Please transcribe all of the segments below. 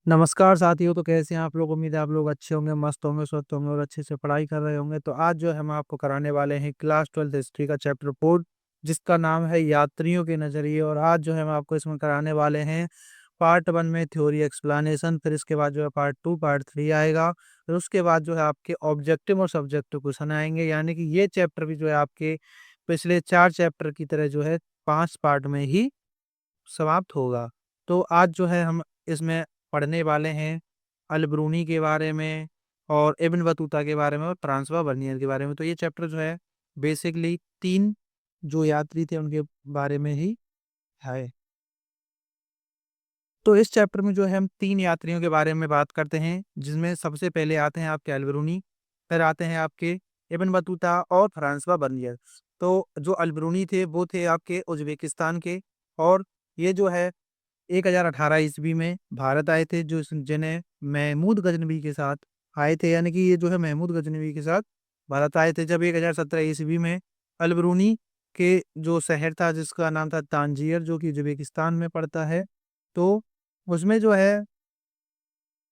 नमस्कार साथियों। तो कैसे हैं आप लोग? उम्मीद है आप लोग अच्छे होंगे, मस्त होंगे, स्वस्थ होंगे और अच्छे से पढ़ाई कर रहे होंगे। तो आज जो है हम आपको कराने वाले हैं क्लास 12th हिस्ट्री का चैप्टर 4, जिसका नाम है यात्रियों के नजरिए। और आज जो है हम आपको इसमें कराने वाले हैं पार्ट 1 में थ्योरी एक्सप्लेनेशन, फिर इसके बाद जो है पार्ट 2 पार्ट 3 आएगा। फिर उसके बाद जो है आपके ऑब्जेक्टिव और सब्जेक्टिव क्वेश्चन आएंगे। यानी कि ये चैप्टर भी जो है आपके पिछले 4 चैप्टर की तरह जो है 5 पार्ट में ही समाप्त होगा। तो आज जो है हम इसमें पढ़ने वाले हैं अल-ब्रूनी के बारे में और इब्न बतूता के बारे में और फ्रांसवा बर्नियर के बारे में। तो ये चैप्टर जो है बेसिकली 3 जो यात्री थे उनके बारे में ही है। तो इस चैप्टर में जो है हम 3 यात्रियों के बारे में बात करते हैं, जिसमें सबसे पहले आते हैं आपके अल-ब्रूनी, फिर आते हैं आपके इब्न बतूता और फ्रांसवा बर्नियर। तो जो अल-ब्रूनी थे वो थे आपके उज़्बेकिस्तान के, और ये जो है 1018 ईस्वी में भारत आए थे, जो जिन्हें महमूद गजनवी के साथ आए थे। यानी कि ये जो है महमूद गजनवी के साथ भारत आए थे जब 1017 ईस्वी में अल-ब्रूनी के जो शहर था जिसका नाम था तांजियर, जो कि उज़्बेकिस्तान में पड़ता है। तो उसमें जो है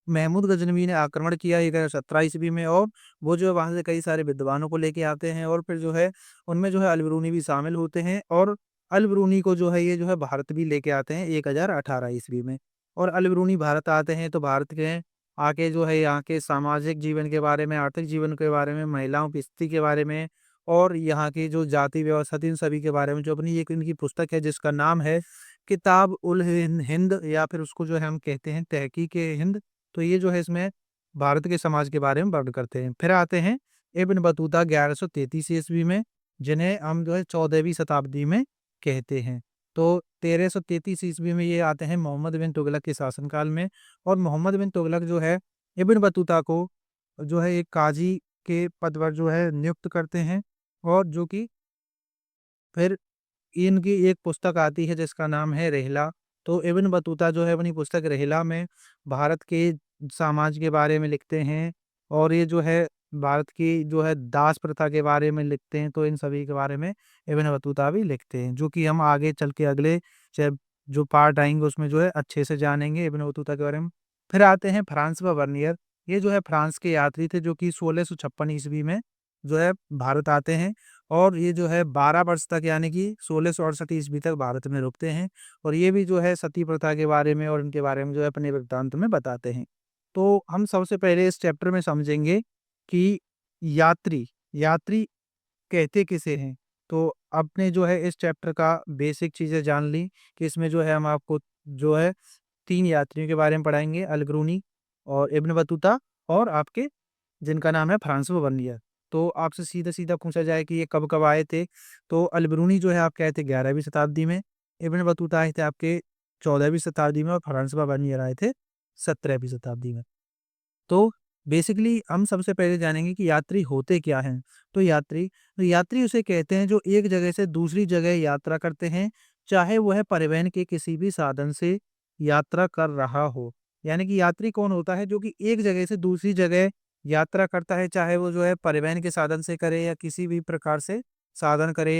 महमूद गजनवी ने आक्रमण किया 1017 ईस्वी में, और वो जो है वहाँ से कई सारे विद्वानों को लेके आते हैं, और फिर जो है उनमें जो है अल-ब्रूनी भी शामिल होते हैं। और अल-ब्रूनी को जो है ये जो है भारत भी लेके आते हैं 1018 ईस्वी में। और अल-ब्रूनी भारत आते हैं तो भारत के आके जो है यहाँ के सामाजिक जीवन के बारे में, आर्थिक जीवन के बारे में, महिलाओं की स्थिति के बारे में और यहाँ की जो जाति व्यवस्था थी इन सभी के बारे में जो अपनी एक इनकी पुस्तक है जिसका नाम है किताब उल हिंद, या फिर उसको जो है हम कहते हैं तहकीक हिंद। तो ये जो है इसमें भारत के समाज के बारे में वर्णन करते हैं। फिर आते हैं इब्न बतूता 1133 ईस्वी में, जिन्हें हम जो है 14वीं शताब्दी में कहते हैं। तो 1333 ईस्वी में ये आते हैं मोहम्मद बिन तुगलक के शासनकाल में, और मोहम्मद बिन तुगलक जो है इब्न बतूता को जो है एक काजी के पद पर जो है नियुक्त करते हैं, और जो कि फिर इनकी एक पुस्तक आती है जिसका नाम है रेहला। तो इब्न बतूता जो है अपनी पुस्तक रेहला में भारत के समाज के बारे में लिखते हैं, और ये जो है भारत की जो है दास प्रथा के बारे में लिखते हैं। तो इन सभी के बारे में इब्न बतूता भी लिखते हैं, जो कि हम आगे चल के अगले जब जो पार्ट आएंगे उसमें जो है अच्छे से जानेंगे इब्न बतूता के बारे में। फिर आते हैं फ्रांसवा बर्नियर। ये जो है फ्रांस के यात्री थे जो कि 1656 ईस्वी में जो है भारत आते हैं, और ये जो है 12 वर्ष तक यानी कि 1668 ईस्वी तक भारत में रुकते हैं। और ये भी जो है सती प्रथा के बारे में और इनके बारे में जो है अपने वृत्तांत में बताते हैं। तो हम सबसे पहले इस चैप्टर में समझेंगे कि यात्री यात्री कहते किसे हैं। तो आपने जो है इस चैप्टर का बेसिक चीज़ें जान ली कि इसमें जो है हम आपको जो है 3 यात्रियों के बारे में पढ़ाएँगे, अल-ब्रूनी और इब्न बतूता और आपके जिनका नाम है फ्रांसवा बर्नियर। तो आपसे सीधा-सीधा पूछा जाए कि ये कब-कब आए थे, तो अल-ब्रूनी जो है आपके आए थे 11वीं शताब्दी में, इब्न बतूता आए थे आपके 14वीं शताब्दी में, और फ्रांसवा बर्नियर आए थे 17वीं शताब्दी में। तो बेसिकली हम सबसे पहले जानेंगे कि यात्री होते क्या हैं। तो यात्री उसे कहते हैं जो एक जगह से दूसरी जगह यात्रा करते हैं, चाहे वह परिवहन के किसी भी साधन से यात्रा कर रहा हो। यानी कि यात्री कौन होता है? जो कि एक जगह से दूसरी जगह यात्रा करता है, चाहे वो जो है परिवहन के साधन से करे या किसी भी प्रकार से साधन करे,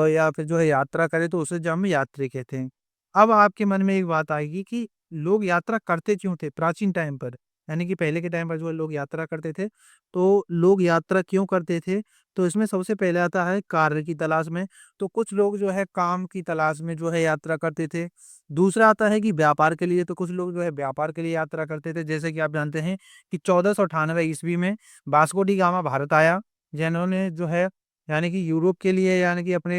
या फिर जो है यात्रा करे, तो उसे जो हम यात्री कहते हैं। अब आपके मन में एक बात आएगी कि लोग यात्रा करते क्यों थे प्राचीन टाइम पर? यानी कि पहले के टाइम पर जो है लोग यात्रा करते थे, तो लोग यात्रा क्यों करते थे? तो इसमें सबसे पहले आता है कार्य की तलाश में। तो कुछ लोग जो है काम की तलाश में जो है यात्रा करते थे। दूसरा आता है कि व्यापार के लिए, तो कुछ लोग जो है व्यापार के लिए यात्रा करते थे। जैसे कि आप जानते हैं कि 1498 ईस्वी में वास्को डी गामा भारत आया, जिन्होंने जो है यानी कि यूरोप के लिए, यानी कि अपने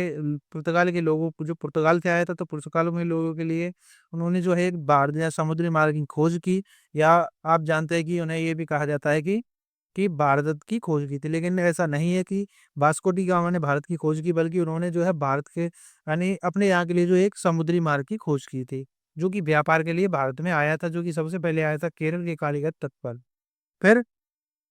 पुर्तगाल के लोगों को, जो पुर्तगाल से आया था तो पुर्तगाल में लोगों के लिए उन्होंने जो है एक बार या समुद्री मार्ग की खोज की, या आप जानते हैं कि उन्हें ये भी कहा जाता है कि भारत की खोज की थी। लेकिन ऐसा नहीं है कि वास्को डी गामा ने भारत की खोज की, बल्कि उन्होंने जो है भारत के यानी अपने यहाँ के लिए जो एक समुद्री मार्ग की खोज की थी, जो कि व्यापार के लिए भारत में आया था, जो कि सबसे पहले आया था केरल के कालीकट तट पर। फिर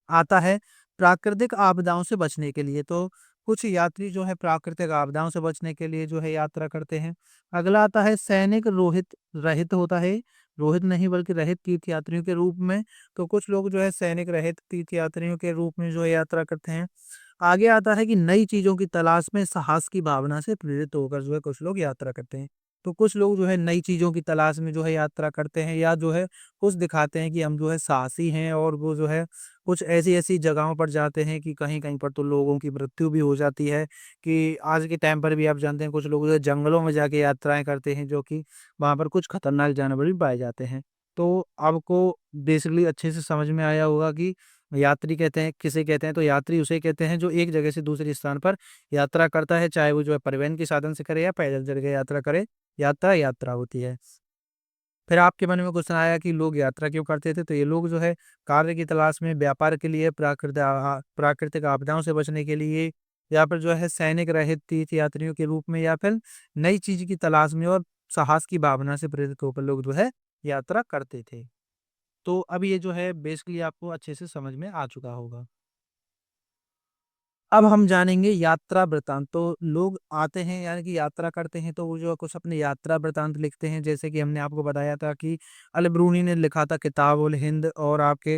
आता है प्राकृतिक आपदाओं से बचने के लिए। तो कुछ यात्री जो है प्राकृतिक आपदाओं से बचने के लिए जो है यात्रा करते हैं। अगला आता है सैनिक रोहित रहित होता है, रोहित नहीं बल्कि रहित तीर्थ यात्रियों के रूप में। तो कुछ लोग जो है सैनिक रहित तीर्थ यात्रियों के रूप में जो है यात्रा करते हैं। आगे आता है कि नई चीजों की तलाश में साहस की भावना से प्रेरित होकर जो है कुछ लोग यात्रा करते हैं। तो कुछ लोग जो है नई चीज़ों की तलाश में जो है यात्रा करते हैं, या जो है कुछ दिखाते हैं कि हम जो है साहसी हैं, और वो जो है कुछ ऐसी-ऐसी जगहों पर जाते हैं कि कहीं-कहीं पर तो लोगों की मृत्यु भी हो जाती है, कि आज के टाइम पर भी आप जानते हैं कुछ लोग जो है जंगलों में जाके यात्राएँ करते हैं, जो कि वहाँ पर कुछ खतरनाक जानवर भी पाए जाते हैं। तो आपको बेसिकली अच्छे से समझ में आया होगा कि यात्री कहते हैं किसे कहते हैं, तो यात्री उसे कहते हैं जो एक जगह से दूसरे स्थान पर यात्रा करता है, चाहे वो जो है परिवहन के साधन से करे या पैदल चल के यात्रा करे, यात्रा यात्रा होती है। फिर आपके मन में क्वेश्चन आया कि लोग यात्रा क्यों करते थे? तो ये लोग जो है कार्य की तलाश में, व्यापार के लिए, प्राकृतिक आपदाओं से बचने के लिए, या फिर जो है सैनिक रहित तीर्थ यात्रियों के रूप में, या फिर नई चीज़ की तलाश में और साहस की भावना से प्रेरित होकर लोग जो है यात्रा करते थे। तो अब ये जो है बेसिकली आपको अच्छे से समझ में आ चुका होगा। अब हम जानेंगे यात्रा वृत्तांत। तो लोग आते हैं यानी कि यात्रा करते हैं, तो वो जो है कुछ अपने यात्रा वृत्तांत लिखते हैं, जैसे कि हमने आपको बताया था कि अल-बरूनी ने लिखा था किताब-उल हिंद, और आपके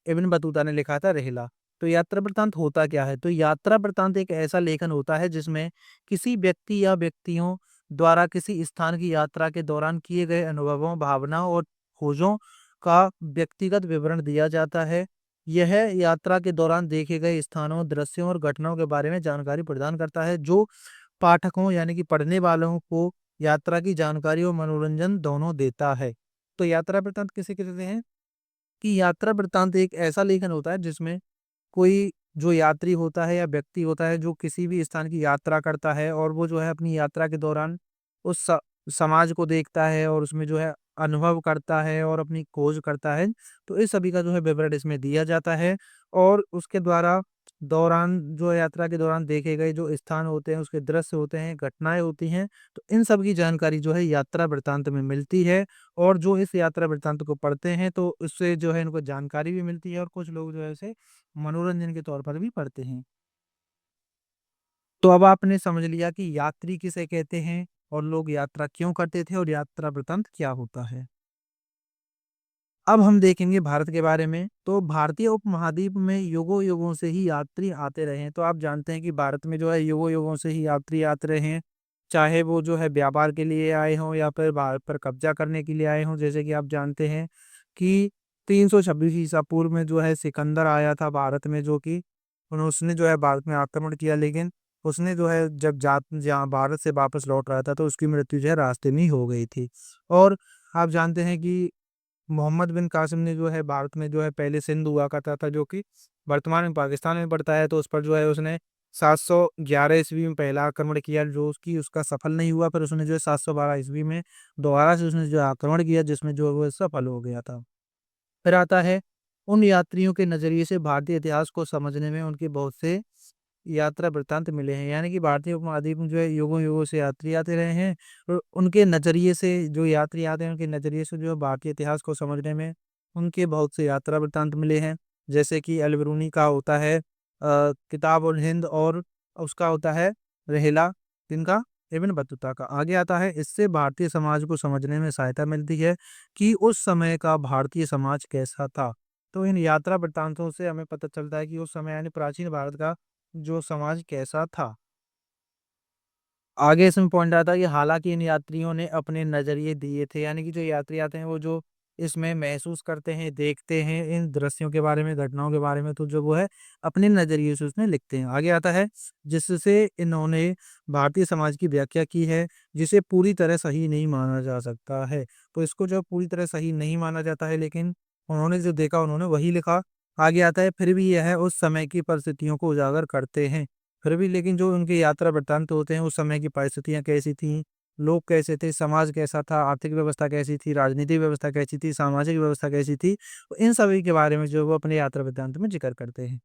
इब्न बतूता ने लिखा था रिहला। तो यात्रा वृत्तांत होता क्या है? तो यात्रा वृत्तांत एक ऐसा लेखन होता है जिसमें किसी व्यक्ति या व्यक्तियों द्वारा किसी स्थान की यात्रा के दौरान किए गए अनुभवों, भावनाओं और खोजों का व्यक्तिगत विवरण दिया जाता है। यह यात्रा के दौरान देखे गए स्थानों, दृश्यों और घटनाओं के बारे में जानकारी प्रदान करता है, जो पाठकों यानी कि पढ़ने वालों को यात्रा की जानकारी और मनोरंजन दोनों देता है। तो यात्रा वृत्तांत किसे कहते हैं? कि यात्रा वृत्तांत एक ऐसा लेखन होता है जिसमें कोई जो यात्री होता है या व्यक्ति होता है जो किसी भी स्थान की यात्रा करता है, और वो जो है अपनी यात्रा के दौरान उस समाज को देखता है, और उसमें जो है अनुभव करता है और अपनी खोज करता है। तो इस सभी का जो है विवरण इसमें दिया जाता है, और उसके द्वारा दौरान जो यात्रा के दौरान देखे गए जो स्थान होते हैं, उसके दृश्य होते हैं, घटनाएँ होती हैं, तो इन सब की जानकारी जो है यात्रा वृत्तांत में मिलती है। और जो इस यात्रा वृत्तांत को पढ़ते हैं, तो उससे जो है इनको जानकारी भी मिलती है, और कुछ लोग जो है उसे मनोरंजन के तौर पर भी पढ़ते हैं। तो अब आपने समझ लिया कि यात्री किसे कहते हैं, और लोग यात्रा क्यों करते थे, और यात्रा वृत्तांत क्या होता है। अब हम देखेंगे भारत के बारे में। तो भारतीय उपमहाद्वीप में युगों-युगों से ही यात्री आते रहे हैं। तो आप जानते हैं कि भारत में जो है युगों-युगों से ही यात्री आते रहे हैं। चाहे वो जो है व्यापार के लिए आए हों, या फिर भारत पर कब्ज़ा करने के लिए आए हों। जैसे कि आप जानते हैं कि 326 ईसा पूर्व में जो है सिकंदर आया था भारत में, जो कि उसने जो है भारत में आक्रमण किया, लेकिन उसने जो है जब जहाँ भारत से वापस लौट रहा था, तो उसकी मृत्यु जो है रास्ते में ही हो गई थी। और आप जानते हैं कि मोहम्मद बिन कासिम ने जो है भारत में जो है पहले सिंध हुआ करता था, जो कि वर्तमान में पाकिस्तान में पड़ता है, तो उस पर जो है उसने 711 ईस्वी में पहला आक्रमण किया, जो उसकी उसका सफल नहीं हुआ। फिर उसने जो है 712 ईस्वी में दोबारा से उसने जो है आक्रमण किया, जिसमें जो है वो सफल हो गया था। फिर आता है उन यात्रियों के नज़रिए से भारतीय इतिहास को समझने में उनके बहुत से यात्रा वृत्तांत मिले हैं। यानी कि भारतीय उपमहाद्वीप में जो है युगों-युगों से यात्री आते रहे हैं, और उनके नज़रिए से जो यात्री आते हैं, उनके नज़रिए से जो है भारतीय इतिहास को समझने में उनके बहुत से यात्रा वृत्तांत मिले हैं। जैसे कि अल-बरूनी का होता है किताब-उल-हिंद, और उसका होता है रिहला, किनका? इब्न बतूता का। आगे आता है, इससे भारतीय समाज को समझने में सहायता मिलती है कि उस समय का भारतीय समाज कैसा था। तो इन यात्रा वृत्तांतों से हमें पता चलता है कि उस समय यानी प्राचीन भारत का जो समाज कैसा था। आगे इसमें पॉइंट आता है कि हालाँकि इन यात्रियों ने अपने नज़रिए दिए थे, यानी कि जो यात्री आते हैं वो जो इसमें महसूस करते हैं, देखते हैं इन दृश्यों के बारे में, घटनाओं के बारे में, तो जो वो है अपने नज़रिए से उसमें लिखते हैं। आगे आता है, जिससे इन्होंने भारतीय समाज की व्याख्या की है, जिसे पूरी तरह सही नहीं माना जा सकता है। तो इसको जो पूरी तरह सही नहीं माना जाता है, लेकिन उन्होंने जो देखा उन्होंने वही लिखा। आगे आता है, फिर भी यह उस समय की परिस्थितियों को उजागर करते हैं। फिर भी लेकिन जो उनके यात्रा वृत्तांत होते हैं, उस समय की परिस्थितियाँ कैसी थीं, लोग कैसे थे, समाज कैसा था, आर्थिक व्यवस्था कैसी थी, राजनीतिक व्यवस्था कैसी थी, सामाजिक व्यवस्था कैसी थी, तो इन सभी के बारे में जो है वो अपने यात्रा वृत्तांत में ज़िक्र करते हैं।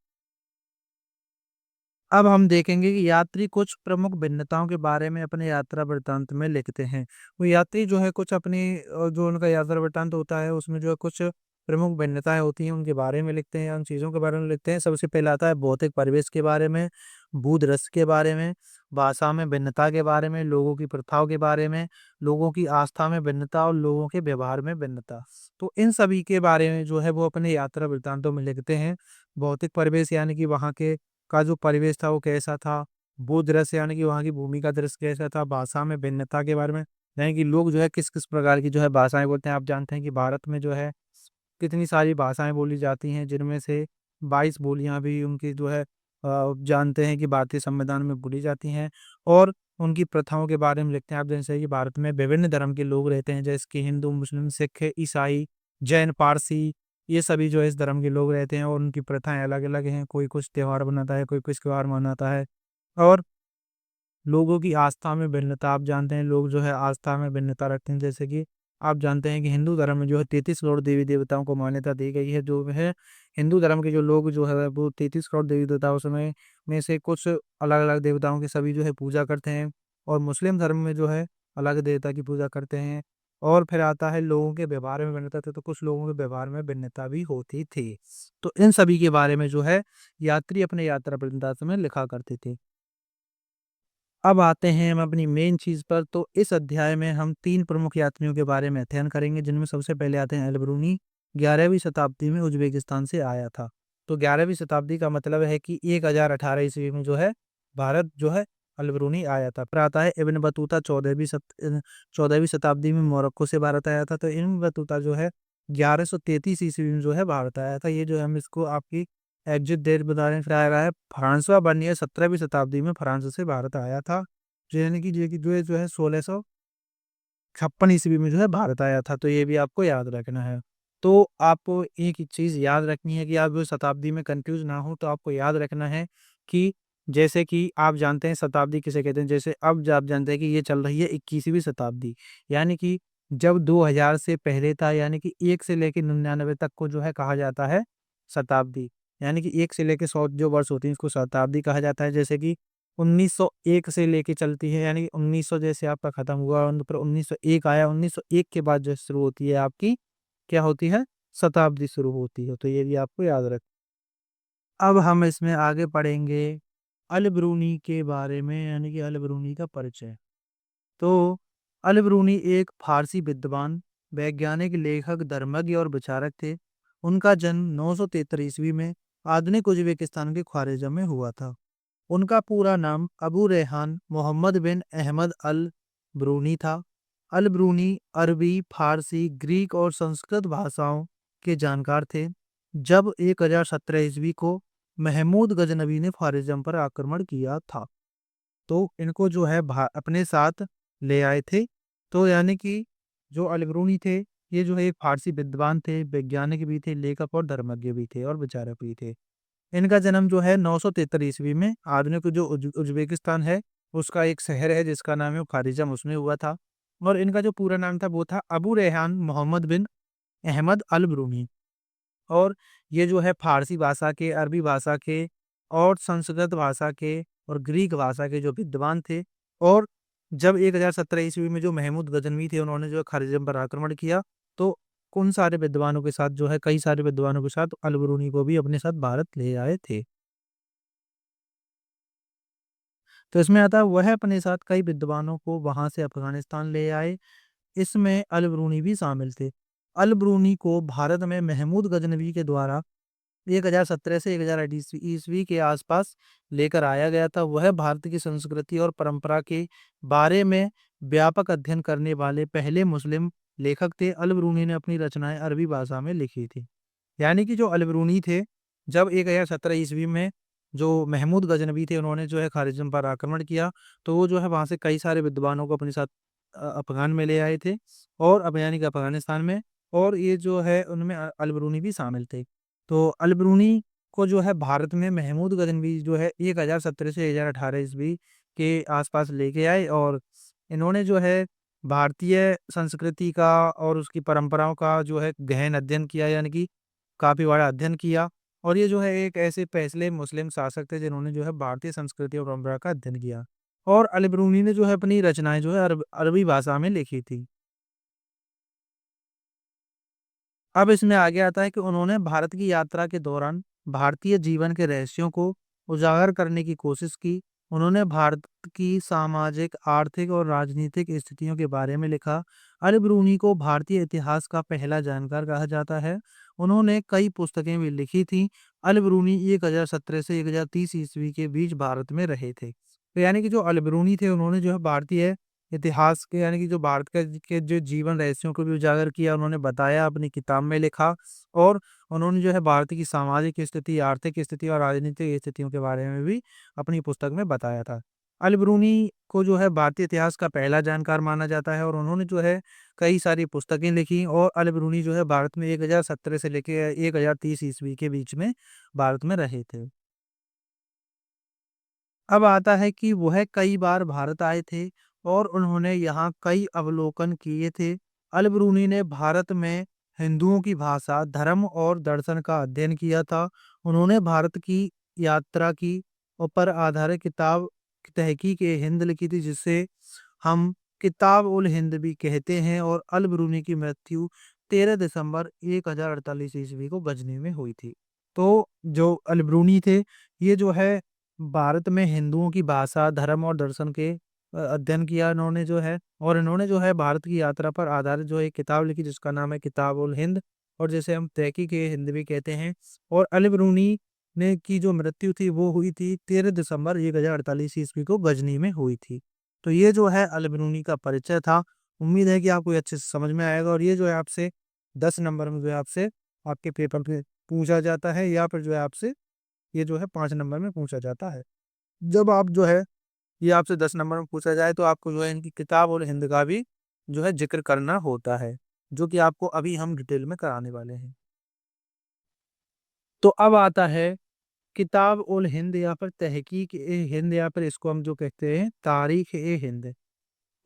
अब हम देखेंगे कि यात्री कुछ प्रमुख भिन्नताओं के बारे में अपने यात्रा वृत्तांत में लिखते हैं। वो यात्री जो है कुछ अपनी जो उनका यात्रा वृत्तांत होता है, उसमें जो है कुछ प्रमुख भिन्नताएँ होती हैं, उनके बारे में लिखते हैं, उन चीज़ों के बारे में लिखते हैं। सबसे पहला आता है भौतिक परिवेश के बारे में, भूदृश्य के बारे में, भाषा में भिन्नता के बारे में, लोगों की प्रथाओं के बारे में, लोगों की आस्था में भिन्नता, और लोगों के व्यवहार में भिन्नता। तो इन सभी के बारे में जो है वो अपने यात्रा वृत्तांतों में लिखते हैं। भौतिक परिवेश यानी कि वहाँ के का जो परिवेश था वो कैसा था, भूदृश्य यानी कि वहाँ की भूमि का दृश्य कैसा था, भाषा में भिन्नता के बारे में, यानी कि लोग जो है किस-किस प्रकार की जो है भाषाएँ बोलते हैं। आप जानते हैं कि भारत में जो है कितनी सारी भाषाएँ बोली जाती हैं, जिनमें से 22 बोलियाँ भी उनकी जो है जानते हैं कि भारतीय संविधान में बोली जाती हैं और उनकी प्रथाओं के बारे में लिखते हैं। आप जैसे कि भारत में विभिन्न धर्म के लोग रहते हैं, जैसे कि हिंदू, मुस्लिम, सिख, ईसाई, जैन, पारसी, ये सभी जो है इस धर्म के लोग रहते हैं और उनकी प्रथाएँ अलग-अलग हैं। कोई कुछ त्योहार मनाता है, कोई कुछ त्योहार मनाता है और लोगों की आस्था में भिन्नता आप जानते हैं, लोग जो है आस्था में भिन्नता रखते हैं। जैसे कि आप जानते हैं कि हिंदू धर्म में जो है 33 करोड़ देवी-देवताओं को मान्यता दी गई है। जो है हिंदू धर्म के जो लोग जो है वो 33 करोड़ देवी-देवताओं में से कुछ अलग-अलग देवताओं की सभी जो है पूजा करते हैं और मुस्लिम धर्म में जो है अलग देवता की पूजा करते हैं। और फिर आता है लोगों के व्यवहार में भिन्नता तो कुछ लोगों के व्यवहार में भिन्नता भी होती थी। तो इन सभी के बारे में जो है यात्री अपने यात्रा वृत्तांत में लिखा करते थे। अब आते हैं हम अपनी मेन चीज़ पर, तो इस अध्याय में हम 3 प्रमुख यात्रियों के बारे में अध्ययन करेंगे, जिनमें सबसे पहले आते हैं अल-बरूनी, 11वीं शताब्दी में उज़्बेकिस्तान से आया था। तो 11वीं शताब्दी का मतलब है कि 1018 ईस्वी में जो है, भारत जो है अल-बरूनी आया था। फिर आता है इब्न बतूता 14वीं शताब्दी में मोरक्को से भारत आया था। तो इब्न बतूता जो है 1133 ईस्वी में जो है भारत आया था। ये जो है हम इसको आपकी एग्ज़िट डेट बता रहे हैं। फिर आ रहा है फ्रांसवा बर्नियर 17वीं शताब्दी में फ्रांस से भारत आया था। जो यानी कि जो है 1656 ईस्वी में जो है भारत आया था। तो ये भी आपको याद रखना है। तो आपको एक ही चीज़ याद रखनी है कि आप जो शताब्दी में कन्फ्यूज़ ना हो, तो आपको याद रखना है कि जैसे कि आप जानते हैं शताब्दी किसे कहते हैं। जैसे अब ज आप जानते हैं कि ये चल रही है 21वीं शताब्दी। यानी कि जब 2000 से पहले था, यानी कि 1 से लेके 99 तक को जो है कहा जाता है शताब्दी। यानी कि 1 से लेके 100 जो वर्ष होती हैं उसको शताब्दी कहा जाता है। जैसे कि 1901 से लेके चलती है, यानी 1900 जैसे आपका खत्म हुआ और फिर 1901 आया, 1901 के बाद जो शुरू होती है आपकी क्या होती है? शताब्दी शुरू होती है। तो ये भी आपको याद रख अब हम इसमें आगे पढ़ेंगे अल-बरूनी के बारे में, यानी कि अल-बरूनी का परिचय। तो अल-बरूनी एक फ़ारसी विद्वान, वैज्ञानिक, लेखक, धर्मज्ञ और विचारक थे। उनका जन्म 973 ईस्वी में आधुनिक उज़्बेकिस्तान के ख्वारिज़म में हुआ था। उनका पूरा नाम अबू रेहान मोहम्मद बिन अहमद अल-बरूनी था। अल-बरूनी अरबी, फ़ारसी, ग्रीक और संस्कृत भाषाओं के जानकार थे। जब 1017 ईस्वी को महमूद गजनवी ने ख्वारिज़म पर आक्रमण किया था, तो इनको जो है अपने साथ ले आए थे। तो यानी कि जो अल-बरूनी थे, ये जो है एक फ़ारसी विद्वान थे, वैज्ञानिक भी थे, लेखक और धर्मज्ञ भी थे और विचारक भी थे। इनका जन्म जो है 973 ईस्वी में आधुनिक जो उज़्बेकिस्तान है, उसका एक शहर है जिसका नाम है ख़ारिज़म, उसमें हुआ था। और इनका जो पूरा नाम था वो था अबू रेहान मोहम्मद बिन अहमद अल-बरूनी। और ये जो है फ़ारसी भाषा के, अरबी भाषा के और संस्कृत भाषा के और ग्रीक भाषा के जो विद्वान थे। और जब 1017 ईस्वी में जो महमूद गज़नवी थे, उन्होंने जो है ख़ारिज़म पर आक्रमण किया, तो उन सारे विद्वानों के साथ जो है कई सारे विद्वानों के साथ अल-बरूनी को भी अपने साथ भारत ले आए थे। तो इसमें आता है वह अपने साथ कई विद्वानों को वहाँ से अफ़गानिस्तान ले आए। इसमें अल-बरूनी भी शामिल थे। अल-बरूनी को भारत में महमूद गज़नवी के द्वारा 1017 से 1008 ईस्वी ईस्वी के आसपास लेकर आया गया था। वह भारत की संस्कृति और परंपरा के बारे में व्यापक अध्ययन करने वाले पहले मुस्लिम लेखक थे। अल-बरूनी ने अपनी रचनाएँ अरबी भाषा में लिखी थी। यानी कि जो अल-बरूनी थे, जब 1017 ईस्वी में जो महमूद गज़नवी थे, उन्होंने जो है ख़ारिज़म पर आक्रमण किया, तो वो जो है वहाँ से कई सारे विद्वानों को अपने साथ अफ़गान में ले आए थे और अब यानी कि अफ़गानिस्तान में। और ये जो है उनमें अल-बरूनी भी शामिल थे। तो अल-बरूनी को जो है भारत में महमूद गज़नवी जो है 1017 से 1018 ईस्वी के आस-पास लेके आए और इन्होंने जो है भारतीय संस्कृति का और उसकी परंपराओं का जो है गहन अध्ययन किया, यानी कि काफ़ी बड़ा अध्ययन किया। और ये जो है एक ऐसे पहले मुस्लिम शासक थे जिन्होंने जो है भारतीय संस्कृति और परंपरा का अध्ययन किया। और अल-बरूनी ने जो है अपनी रचनाएँ जो है अरबी भाषा में लिखी थी। अब इसमें आगे आता है कि उन्होंने भारत की यात्रा के दौरान भारतीय जीवन के रहस्यों को उजागर करने की कोशिश की। उन्होंने भारत की सामाजिक, आर्थिक और राजनीतिक स्थितियों के बारे में लिखा। अल-बरूनी को भारतीय इतिहास का पहला जानकार कहा जाता है। उन्होंने कई पुस्तकें भी लिखी थीं। अल-बरूनी 1017 से 1030 ईस्वी के बीच भारत में रहे थे। तो यानी कि जो अल-बरूनी थे, उन्होंने जो है भारतीय इतिहास के यानी कि जो भारत के जो जीवन रहस्यों को भी उजागर किया, उन्होंने बताया, अपनी किताब में लिखा और उन्होंने जो है भारत की सामाजिक स्थिति, आर्थिक स्थिति और राजनीतिक स्थितियों के बारे में भी अपनी पुस्तक में बताया था। अल-बरूनी को जो है भारतीय इतिहास का पहला जानकार माना जाता है और उन्होंने जो है कई सारी पुस्तकें लिखी और अल-बरूनी जो है भारत में 1017 से लेके 1030 ईस्वी के बीच में भारत में रहे थे। अब आता है कि वह कई बार भारत आए थे और उन्होंने यहाँ कई अवलोकन किए थे। अल-बरूनी ने भारत में हिंदुओं की भाषा, धर्म और दर्शन का अध्ययन किया था। उन्होंने भारत की यात्रा की पर आधारित किताब तहकीक-ए-हिंद लिखी थी, जिसे हम किताब-उल-हिंद भी कहते हैं और अल-बरूनी की मृत्यु 13 दिसंबर 1048 ईस्वी को गजनी में हुई थी। तो जो अल-बरूनी थे, ये जो है भारत में हिंदुओं की भाषा, धर्म और दर्शन के अध्ययन किया इन्होंने जो है और इन्होंने जो है भारत की यात्रा पर आधारित जो एक किताब लिखी जिसका नाम है किताब-उल-हिंद और जिसे हम तहकीक-ए-हिंद भी कहते हैं और अल-बरूनी ने की जो मृत्यु थी वो हुई थी 13 दिसंबर 1048 ईस्वी को गजनी में हुई थी। तो ये जो है अल-बरूनी का परिचय था। उम्मीद है कि आपको ये अच्छे से समझ में आएगा और ये जो है आपसे 10 नंबर में जो है आपसे आपके पेपर पे पूछा जाता है या फिर जो है आपसे ये जो है 5 नंबर में पूछा जाता है। जब आप जो है ये आपसे 10 नंबर में पूछा जाए तो आपको जो है इनकी किताब और हिंद का भी जो है ज़िक्र करना होता है, जो कि आपको अभी हम डिटेल में कराने वाले हैं। तो अब आता है किताब उल हिंद या फिर तहकीक-ए-हिंद या फिर इसको हम जो कहते हैं तारीख-ए-हिंद।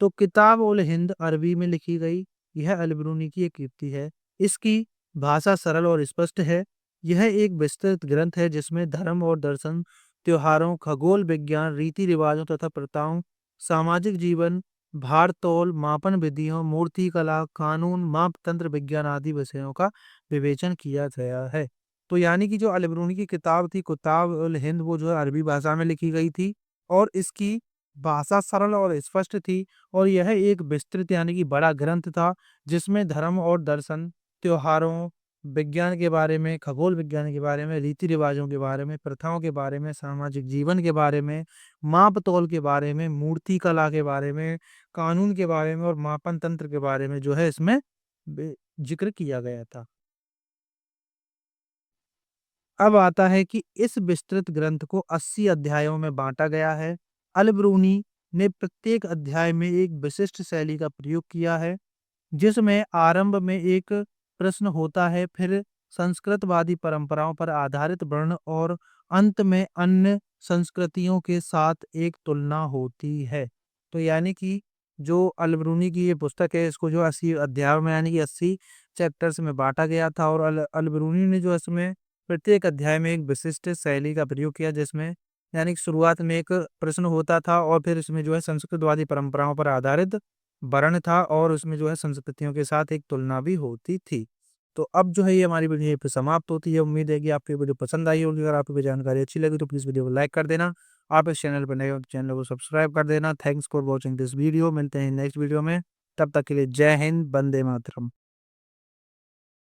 तो किताब उल हिंद अरबी में लिखी गई, यह अल-बरूनी की एक कृति है। इसकी भाषा सरल और स्पष्ट है। यह एक विस्तृत ग्रंथ है जिसमें धर्म और दर्शन, त्योहारों, खगोल विज्ञान, रीति-रिवाजों तथा प्रथाओं, सामाजिक जीवन, भार-तौल, मापन विधियों, मूर्ति कला, कानून, मापतंत्र विज्ञान आदि विषयों का विवेचन किया गया है। तो यानी कि जो अल-बरूनी की किताब थी, किताब उल हिंद, वो जो है अरबी भाषा में लिखी गई थी और इसकी भाषा सरल और स्पष्ट थी और यह एक विस्तृत यानी कि बड़ा ग्रंथ था, जिसमें धर्म और दर्शन, त्योहारों, विज्ञान के बारे में, खगोल विज्ञान के बारे में, रीति-रिवाजों के बारे में, प्रथाओं के बारे में, सामाजिक जीवन के बारे में, माप-तौल के बारे में, मूर्ति कला के बारे में, कानून के बारे में और मापन तंत्र के बारे में जो है इसमें ज़िक्र किया गया था। अब आता है कि इस विस्तृत ग्रंथ को 80 अध्यायों में बाँटा गया है। अल-बरूनी ने प्रत्येक अध्याय में एक विशिष्ट शैली का प्रयोग किया है, जिसमें आरंभ में एक प्रश्न होता है, फिर संस्कृतवादी परंपराओं पर आधारित वर्ण और अंत में अन्य संस्कृतियों के साथ एक तुलना होती है। तो यानी कि जो अल-बरूनी की ये पुस्तक है, इसको जो 80 अध्यायों में यानी कि 80 चैप्टर्स में बाँटा गया था और अल-बरूनी ने जो इसमें प्रत्येक अध्याय में एक विशिष्ट शैली का प्रयोग किया, जिसमें यानी कि शुरुआत में एक प्रश्न होता था और फिर इसमें जो है संस्कृतवादी परंपराओं पर आधारित वर्ण था और उसमें जो है संस्कृतियों के साथ एक तुलना भी होती थी। तो अब जो है ये हमारी वीडियो यहीं पे समाप्त होती है। उम्मीद है कि आपको ये वीडियो पसंद आई होगी। अगर आपको ये जानकारी अच्छी लगी तो प्लीज़ वीडियो को लाइक कर देना। आप इस चैनल पर नए हो तो चैनल को सब्सक्राइब कर देना। Thanks for watching this video. मिलते हैं नेक्स्ट वीडियो में। तब तक के लिए जय हिंद, वंदे मातरम।